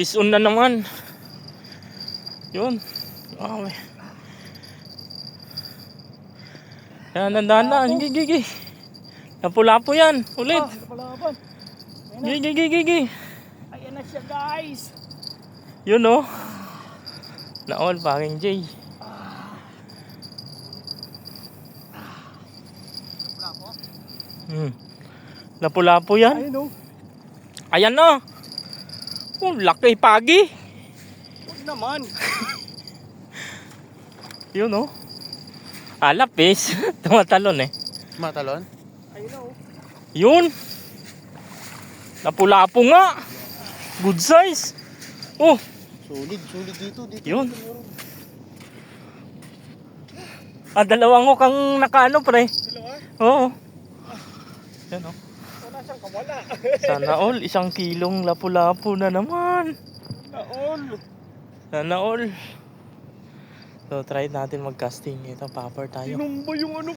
Is on na naman. Yun. Okay. Yan, dandahan. Gigi. Lapu-lapu yan. Ulit. Napalaban. Gigi. Ayan na siya, guys. Yun oh. Naol, paking Jay. Lapu-lapu yan. Ayun oh. Ayan na. Oh, laki pagi. Huwag naman. Yun oh. Lapis. Tumatalon eh. Matalon? Ayun oh. Yun. Lapu-lapu nga. Good size. Oh. Solid dito. Yun. Dalawang ko kang nakaano pre. Dalawa? Oo. Yan oh. Wala siyang kawala. Sana all, 1 kilong lapu-lapu na naman. Sana all. So try natin mag-casting. Ito, popper tayo. Tinumba yung ano.